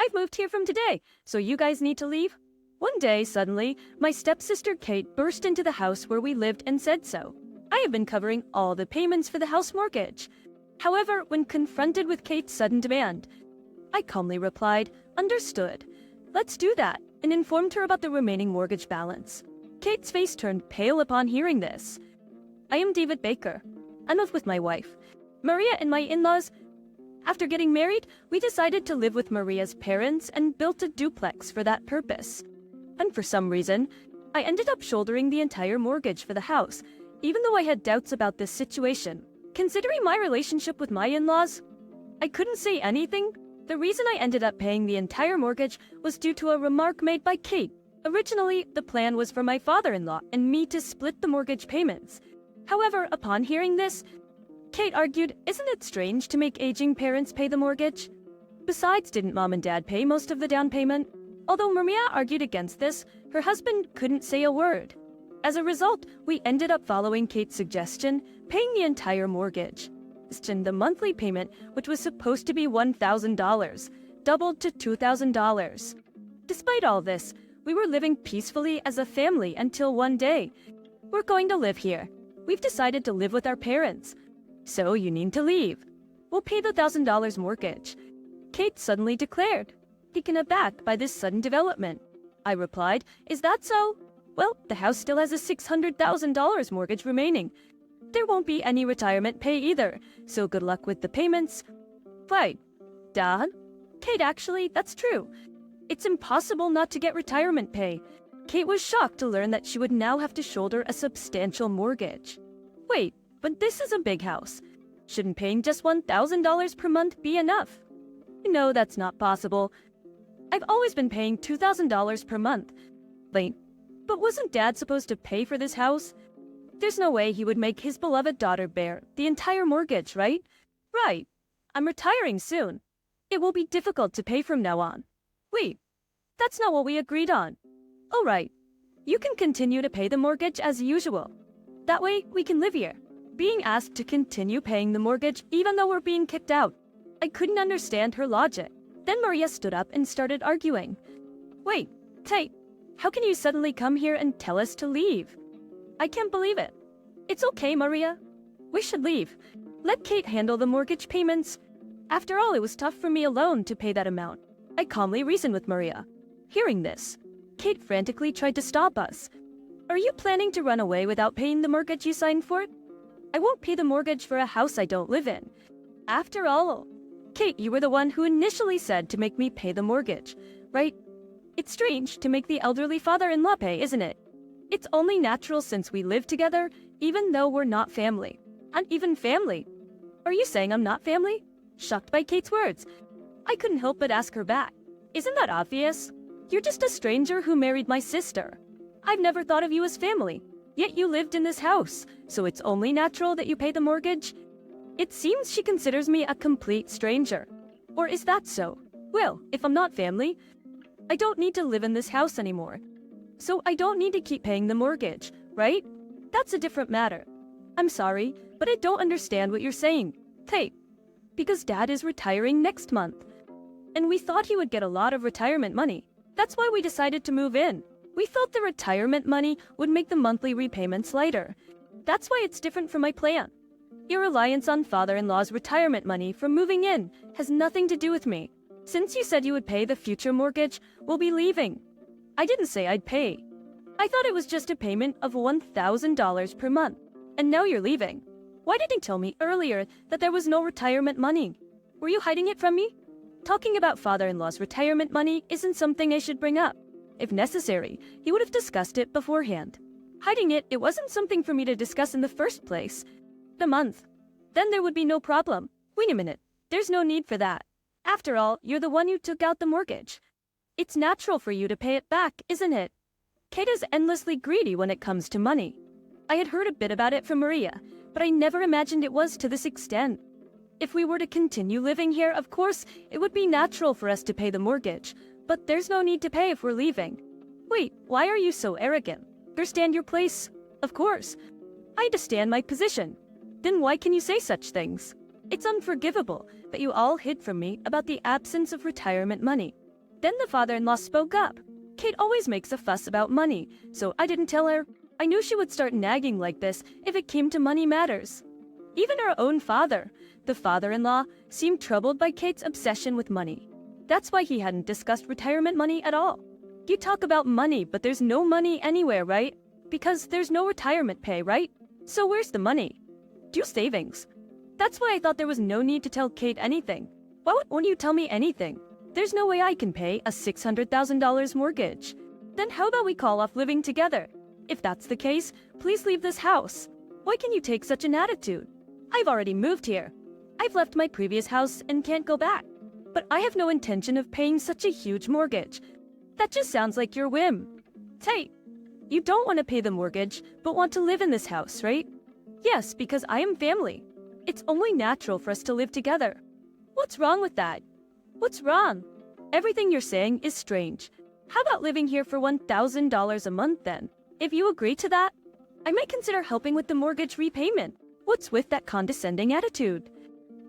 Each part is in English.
I've moved here from today, so you guys need to leave? One day, suddenly, my stepsister Kate burst into the house where we lived and said so. I have been covering all the payments for the house mortgage. However, when confronted with Kate's sudden demand, I calmly replied, "Understood. Let's do that," and informed her about the remaining mortgage balance. Kate's face turned pale upon hearing this. I am David Baker. I live with my wife, Maria, and my in-laws. After getting married, we decided to live with Maria's parents and built a duplex for that purpose. And for some reason, I ended up shouldering the entire mortgage for the house, even though I had doubts about this situation. Considering my relationship with my in-laws, I couldn't say anything. The reason I ended up paying the entire mortgage was due to a remark made by Kate. Originally, the plan was for my father-in-law and me to split the mortgage payments. However, upon hearing this, Kate argued, "Isn't it strange to make aging parents pay the mortgage? Besides, didn't mom and dad pay most of the down payment?" Although Maria argued against this, her husband couldn't say a word. As a result, we ended up following Kate's suggestion, paying the entire mortgage. The monthly payment, which was supposed to be $1,000, doubled to $2,000. Despite all this, we were living peacefully as a family until one day. "We're going to live here. We've decided to live with our parents. So you need to leave. We'll pay the $1,000 mortgage," Kate suddenly declared, taken aback by this sudden development. I replied, "Is that so? Well, the house still has a $600,000 mortgage remaining. There won't be any retirement pay either, so good luck with the payments." "Wait, Dad?" "Kate, actually, that's true. It's impossible not to get retirement pay." Kate was shocked to learn that she would now have to shoulder a substantial mortgage. "Wait, but this is a big house. Shouldn't paying just $1,000 per month be enough?" "No, that's not possible. I've always been paying $2,000 per month." "Wait, but wasn't Dad supposed to pay for this house? There's no way he would make his beloved daughter bear the entire mortgage, right?" "Right. I'm retiring soon. It will be difficult to pay from now on." "Wait, that's not what we agreed on." "All right. You can continue to pay the mortgage as usual. That way, we can live here." Being asked to continue paying the mortgage even though we're being kicked out, I couldn't understand her logic. Then Maria stood up and started arguing. "Wait, Kate, how can you suddenly come here and tell us to leave? I can't believe it." "It's okay, Maria. We should leave. Let Kate handle the mortgage payments. After all, it was tough for me alone to pay that amount." I calmly reasoned with Maria. Hearing this, Kate frantically tried to stop us. "Are you planning to run away without paying the mortgage you signed for? I won't pay the mortgage for a house I don't live in. After all, Kate, you were the one who initially said to make me pay the mortgage, right? It's strange to make the elderly father-in-law pay, isn't it? It's only natural since we live together, even though we're not family. And even family. Are you saying I'm not family?" Shocked by Kate's words, I couldn't help but ask her back. "Isn't that obvious? You're just a stranger who married my sister. I've never thought of you as family. Yet you lived in this house, so it's only natural that you pay the mortgage?" It seems she considers me a complete stranger. Or is that so? Well, if I'm not family, I don't need to live in this house anymore. So I don't need to keep paying the mortgage, right? That's a different matter. I'm sorry, but I don't understand what you're saying, Kate. Because Dad is retiring next month. And we thought he would get a lot of retirement money. That's why we decided to move in. We thought the retirement money would make the monthly repayments lighter. That's why it's different from my plan. Your reliance on father-in-law's retirement money from moving in has nothing to do with me. Since you said you would pay the future mortgage, we'll be leaving. I didn't say I'd pay. I thought it was just a payment of $1,000 per month. And now you're leaving. Why didn't you tell me earlier that there was no retirement money? Were you hiding it from me? Talking about father-in-law's retirement money isn't something I should bring up. If necessary, he would have discussed it beforehand. Hiding it wasn't something for me to discuss in the first place. The month. Then there would be no problem. Wait a minute. There's no need for that. After all, you're the one who took out the mortgage. It's natural for you to pay it back, isn't it? Kate is endlessly greedy when it comes to money. I had heard a bit about it from Maria, but I never imagined it was to this extent. If we were to continue living here, of course, it would be natural for us to pay the mortgage, but there's no need to pay if we're leaving. Wait, why are you so arrogant? Understand your place? Of course. I understand my position. Then why can you say such things? It's unforgivable that you all hid from me about the absence of retirement money. Then the father-in-law spoke up. Kate always makes a fuss about money, so I didn't tell her. I knew she would start nagging like this if it came to money matters. Even her own father, the father-in-law, seemed troubled by Kate's obsession with money. That's why he hadn't discussed retirement money at all. You talk about money, but there's no money anywhere, right? Because there's no retirement pay, right? So where's the money? Do savings. That's why I thought there was no need to tell Kate anything. Why won't you tell me anything? There's no way I can pay a $600,000 mortgage. Then how about we call off living together? If that's the case, please leave this house. Why can you take such an attitude? I've already moved here. I've left my previous house and can't go back. But I have no intention of paying such a huge mortgage. That just sounds like your whim. Hey, you don't want to pay the mortgage, but want to live in this house, right? Yes, because I am family. It's only natural for us to live together. What's wrong with that? What's wrong? Everything you're saying is strange. How about living here for $1,000 a month then? If you agree to that, I might consider helping with the mortgage repayment. What's with that condescending attitude?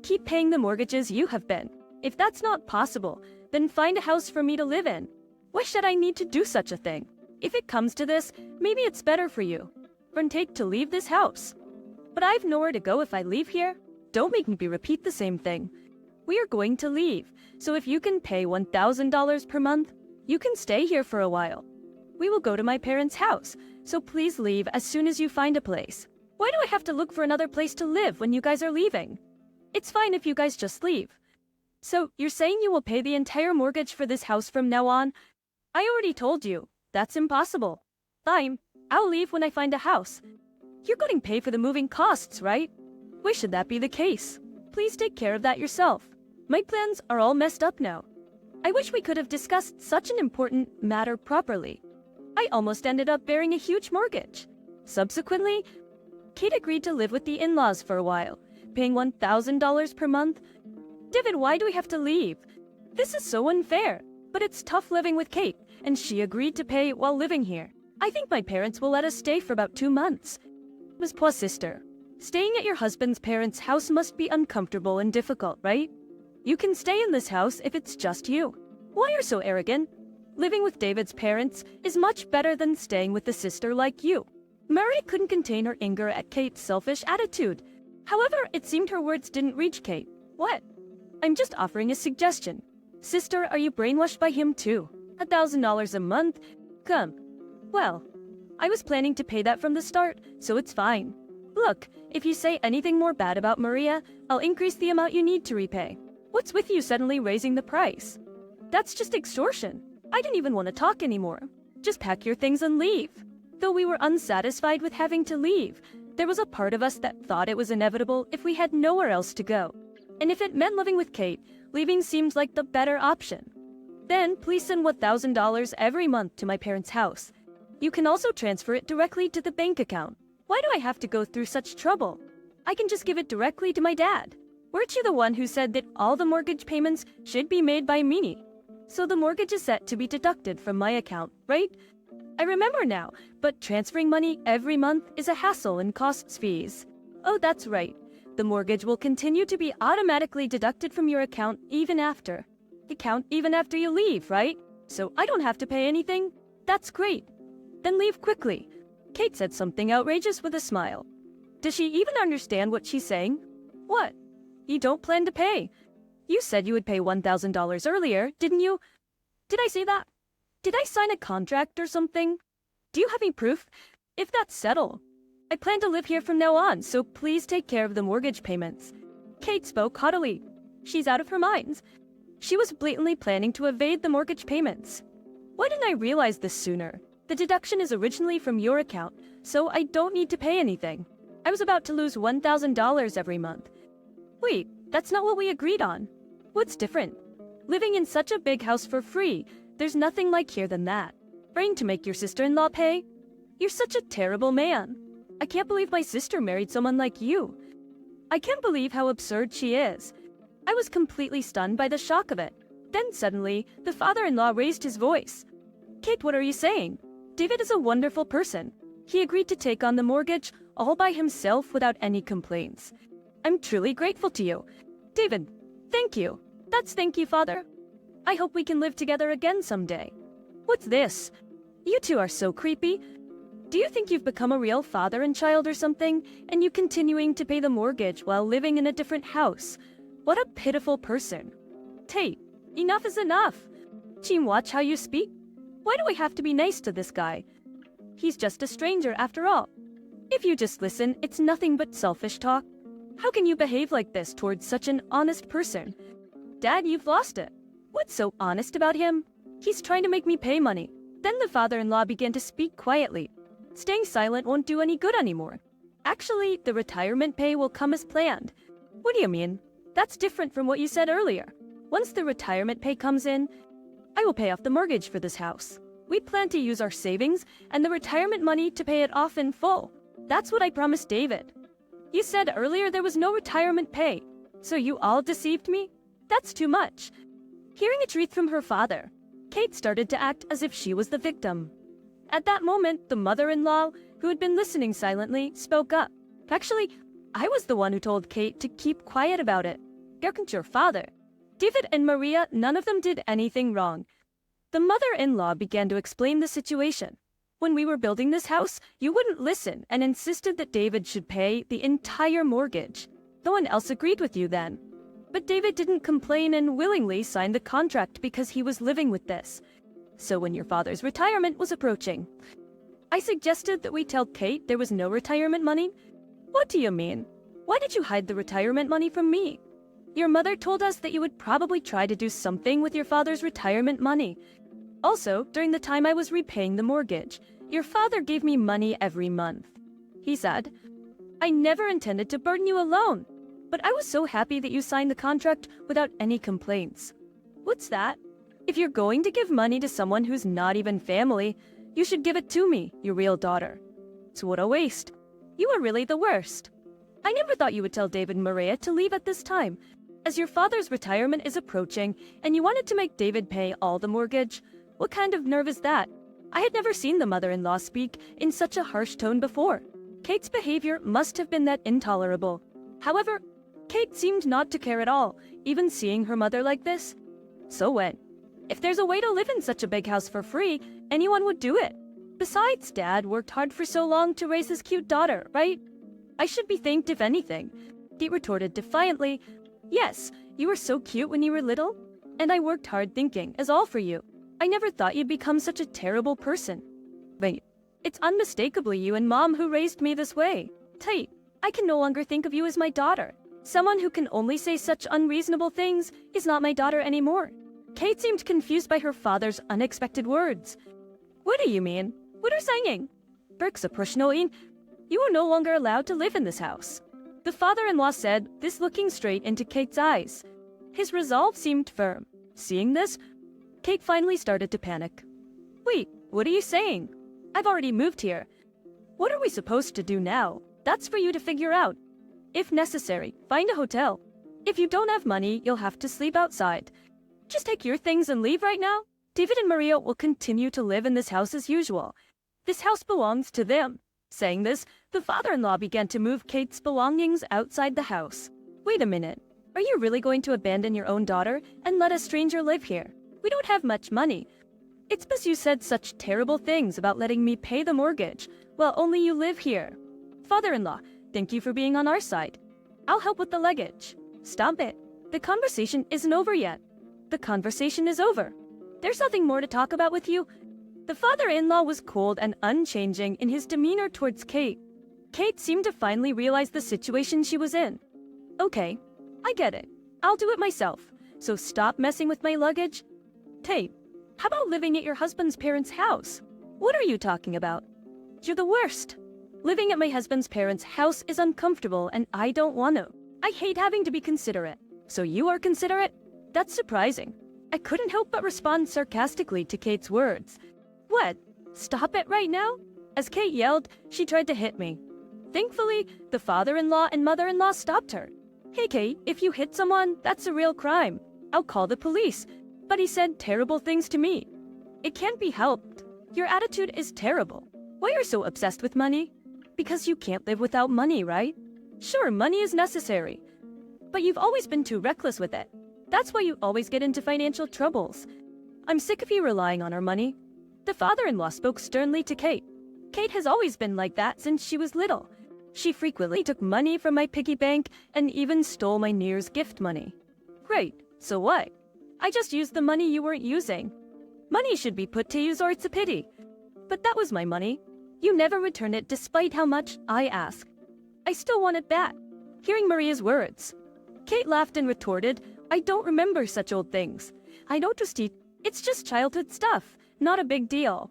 Keep paying the mortgages you have been. If that's not possible, then find a house for me to live in. Why should I need to do such a thing? If it comes to this, maybe it's better for you and take to leave this house. But I've nowhere to go if I leave here. Don't make me repeat the same thing. We are going to leave, so if you can pay $1,000 per month, you can stay here for a while. We will go to my parents' house, so please leave as soon as you find a place. Why do I have to look for another place to live when you guys are leaving? It's fine if you guys just leave. So, you're saying you will pay the entire mortgage for this house from now on? I already told you, that's impossible. Fine, I'll leave when I find a house. You're going to pay for the moving costs, right? Why should that be the case? Please take care of that yourself. My plans are all messed up now. I wish we could have discussed such an important matter properly. I almost ended up bearing a huge mortgage. Subsequently, Kate agreed to live with the in-laws for a while, paying $1,000 per month. David, why do we have to leave? This is so unfair. But it's tough living with Kate, and she agreed to pay while living here. I think my parents will let us stay for about 2 months. Miss poor sister, staying at your husband's parents' house must be uncomfortable and difficult, right? You can stay in this house if it's just you. Why are you so arrogant? Living with David's parents is much better than staying with a sister like you. Mary couldn't contain her anger at Kate's selfish attitude. However, it seemed her words didn't reach Kate. What? I'm just offering a suggestion. Sister, are you brainwashed by him too? $1,000 a month? Come. Well, I was planning to pay that from the start, so it's fine. Look, if you say anything more bad about Maria, I'll increase the amount you need to repay. What's with you suddenly raising the price? That's just extortion. I didn't even want to talk anymore. Just pack your things and leave. Though we were unsatisfied with having to leave, there was a part of us that thought it was inevitable if we had nowhere else to go. And if it meant living with Kate, leaving seems like the better option. Then, please send $1,000 every month to my parents' house. You can also transfer it directly to the bank account. Why do I have to go through such trouble? I can just give it directly to my dad. Weren't you the one who said that all the mortgage payments should be made by me? So the mortgage is set to be deducted from my account, right? I remember now, but transferring money every month is a hassle and costs fees. Oh, that's right. The mortgage will continue to be automatically deducted from your account even after you leave, right? So I don't have to pay anything? That's great. Then leave quickly. Kate said something outrageous with a smile. Does she even understand what she's saying? What? You don't plan to pay? You said you would pay $1,000 earlier, didn't you? Did I say that? Did I sign a contract or something? Do you have any proof? If that's settled, I plan to live here from now on, so please take care of the mortgage payments. Kate spoke haughtily. She's out of her mind. She was blatantly planning to evade the mortgage payments. Why didn't I realize this sooner? The deduction is originally from your account, so I don't need to pay anything. I was about to lose $1,000 every month. Wait, that's not what we agreed on. What's different? Living in such a big house for free, there's nothing like here than that. Trying to make your sister-in-law pay? You're such a terrible man. I can't believe my sister married someone like you. I can't believe how absurd she is. I was completely stunned by the shock of it. Then suddenly, the father-in-law raised his voice. Kate, what are you saying? David is a wonderful person. He agreed to take on the mortgage all by himself without any complaints. I'm truly grateful to you. David, thank you. Thank you, Father. I hope we can live together again someday. What's this? You two are so creepy. Do you think you've become a real father and child or something, and you continuing to pay the mortgage while living in a different house? What a pitiful person. Tate, enough is enough. Team, watch how you speak. Why do I have to be nice to this guy? He's just a stranger after all. If you just listen, it's nothing but selfish talk. How can you behave like this towards such an honest person? Dad, you've lost it. What's so honest about him? He's trying to make me pay money. Then the father-in-law began to speak quietly. Staying silent won't do any good anymore. Actually, the retirement pay will come as planned. What do you mean? That's different from what you said earlier. Once the retirement pay comes in, I will pay off the mortgage for this house. We plan to use our savings and the retirement money to pay it off in full. That's what I promised David. You said earlier there was no retirement pay. So you all deceived me? That's too much. Hearing the truth from her father, Kate started to act as if she was the victim. At that moment, the mother-in-law, who had been listening silently, spoke up. Actually, I was the one who told Kate to keep quiet about it. You're your father. David and Maria, none of them did anything wrong. The mother-in-law began to explain the situation. When we were building this house, you wouldn't listen and insisted that David should pay the entire mortgage. No one else agreed with you then. But David didn't complain and willingly signed the contract because he was living with this. So when your father's retirement was approaching, I suggested that we tell Kate there was no retirement money. What do you mean? Why did you hide the retirement money from me? Your mother told us that you would probably try to do something with your father's retirement money. Also, during the time I was repaying the mortgage, your father gave me money every month. He said, I never intended to burden you alone, but I was so happy that you signed the contract without any complaints. What's that? If you're going to give money to someone who's not even family, you should give it to me, your real daughter. So what a waste. You are really the worst. I never thought you would tell David and Maria to leave at this time, as your father's retirement is approaching and you wanted to make David pay all the mortgage. What kind of nerve is that? I had never seen the mother-in-law speak in such a harsh tone before. Kate's behavior must have been that intolerable. However, Kate seemed not to care at all, even seeing her mother like this. So what? If there's a way to live in such a big house for free, anyone would do it. Besides, Dad worked hard for so long to raise his cute daughter, right? I should be thanked if anything. Kate retorted defiantly. Yes, you were so cute when you were little, and I worked hard thinking, as all for you. I never thought you'd become such a terrible person. Wait, it's unmistakably you and Mom who raised me this way. Tate, I can no longer think of you as my daughter. Someone who can only say such unreasonable things is not my daughter anymore. Kate seemed confused by her father's unexpected words. What do you mean? What are you saying? Berksa Prushnoin, you are no longer allowed to live in this house. The father-in-law said, this looking straight into Kate's eyes. His resolve seemed firm. Seeing this, Kate finally started to panic. Wait, what are you saying? I've already moved here. What are we supposed to do now? That's for you to figure out. If necessary, find a hotel. If you don't have money, you'll have to sleep outside. Just take your things and leave right now. David and Maria will continue to live in this house as usual. This house belongs to them. Saying this, the father-in-law began to move Kate's belongings outside the house. Wait a minute. Are you really going to abandon your own daughter and let a stranger live here? We don't have much money. It's because you said such terrible things about letting me pay the mortgage. Well, only you live here. Father-in-law, thank you for being on our side. I'll help with the luggage. Stop it. The conversation isn't over yet. The conversation is over. There's nothing more to talk about with you. The father-in-law was cold and unchanging in his demeanor towards Kate. Kate seemed to finally realize the situation she was in. Okay, I get it. I'll do it myself. So stop messing with my luggage. Tate, how about living at your husband's parents' house? What are you talking about? You're the worst. Living at my husband's parents' house is uncomfortable and I don't want to. I hate having to be considerate. So you are considerate? That's surprising. I couldn't help but respond sarcastically to Kate's words. What? Stop it right now? As Kate yelled, she tried to hit me. Thankfully, the father-in-law and mother-in-law stopped her. Hey Kate, if you hit someone, that's a real crime. I'll call the police. But he said terrible things to me. It can't be helped. Your attitude is terrible. Why are you so obsessed with money? Because you can't live without money, right? Sure, money is necessary. But you've always been too reckless with it. That's why you always get into financial troubles. I'm sick of you relying on our money." The father-in-law spoke sternly to Kate. Kate has always been like that since she was little. She frequently took money from my piggy bank and even stole my New Year's gift money. Great, so what? I just used the money you weren't using. Money should be put to use or it's a pity. But that was my money. You never returned it despite how much I asked. I still want it back. Hearing Maria's words, Kate laughed and retorted, "I don't remember such old things. I don't just eat. It's just childhood stuff, not a big deal.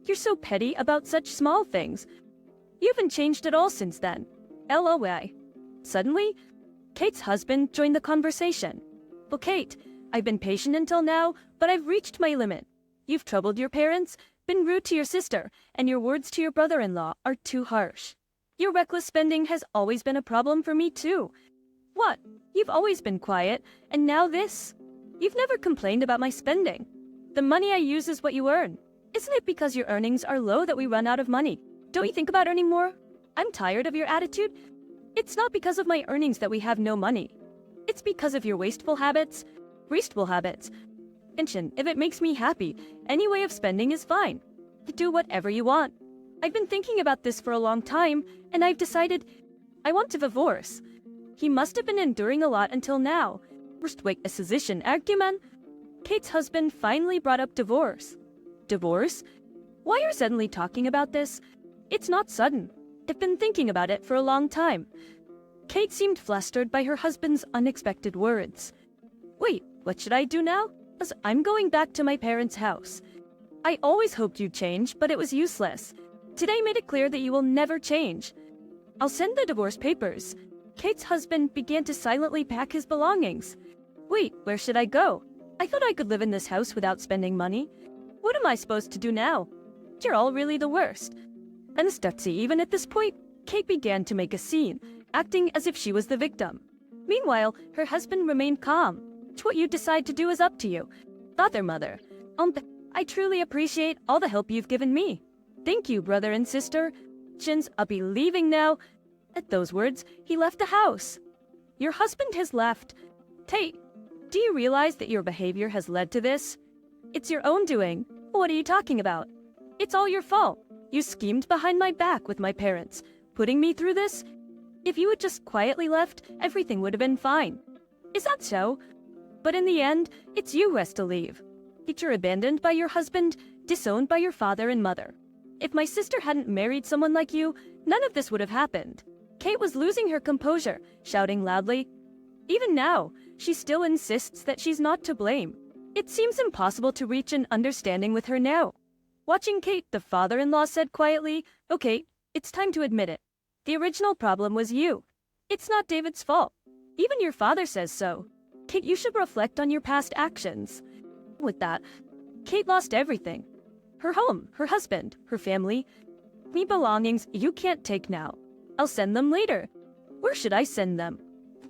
You're so petty about such small things. You haven't changed at all since then. LOA." Suddenly, Kate's husband joined the conversation. "Well, Kate, I've been patient until now, but I've reached my limit. You've troubled your parents, been rude to your sister, and your words to your brother-in-law are too harsh. Your reckless spending has always been a problem for me too. What? You've always been quiet, and now this? You've never complained about my spending. The money I use is what you earn. Isn't it because your earnings are low that we run out of money? Don't you think about earning more? I'm tired of your attitude. It's not because of my earnings that we have no money. It's because of your wasteful habits. Pension, if it makes me happy, any way of spending is fine. Do whatever you want. I've been thinking about this for a long time, and I've decided I want to divorce." He must have been enduring a lot until now. Kate's husband finally brought up divorce. Divorce? Why are you suddenly talking about this? It's not sudden. I've been thinking about it for a long time. Kate seemed flustered by her husband's unexpected words. "Wait, what should I do now? As I'm going back to my parents' house. I always hoped you'd change, but it was useless. Today made it clear that you will never change. I'll send the divorce papers." Kate's husband began to silently pack his belongings. "Wait, where should I go? I thought I could live in this house without spending money. What am I supposed to do now? You're all really the worst." And even at this point, Kate began to make a scene, acting as if she was the victim. Meanwhile, her husband remained calm. "What you decide to do is up to you. Mother. I truly appreciate all the help you've given me. Thank you, brother and sister. I'll be leaving now." At those words, he left the house. "Your husband has left. Kate, do you realize that your behavior has led to this? It's your own doing. What are you talking about? It's all your fault. You schemed behind my back with my parents, putting me through this. If you had just quietly left, everything would have been fine. Is that so? But in the end, it's you who has to leave. You're abandoned by your husband, disowned by your father and mother. If my sister hadn't married someone like you, none of this would have happened." Kate was losing her composure, shouting loudly. Even now, she still insists that she's not to blame. It seems impossible to reach an understanding with her now. Watching Kate, the father-in-law said quietly, "Okay, it's time to admit it. The original problem was you. It's not David's fault. Even your father says so. Kate, you should reflect on your past actions." With that, Kate lost everything. Her home, her husband, her family. "Me belongings you can't take now. I'll send them later. Where should I send them?"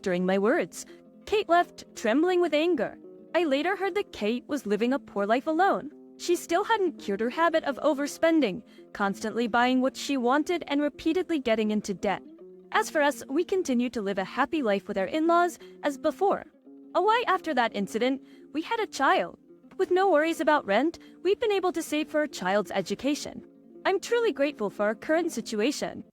During my words, Kate left, trembling with anger. I later heard that Kate was living a poor life alone. She still hadn't cured her habit of overspending, constantly buying what she wanted and repeatedly getting into debt. As for us, we continued to live a happy life with our in-laws as before. A while after that incident, we had a child. With no worries about rent, we've been able to save for our child's education. I'm truly grateful for our current situation.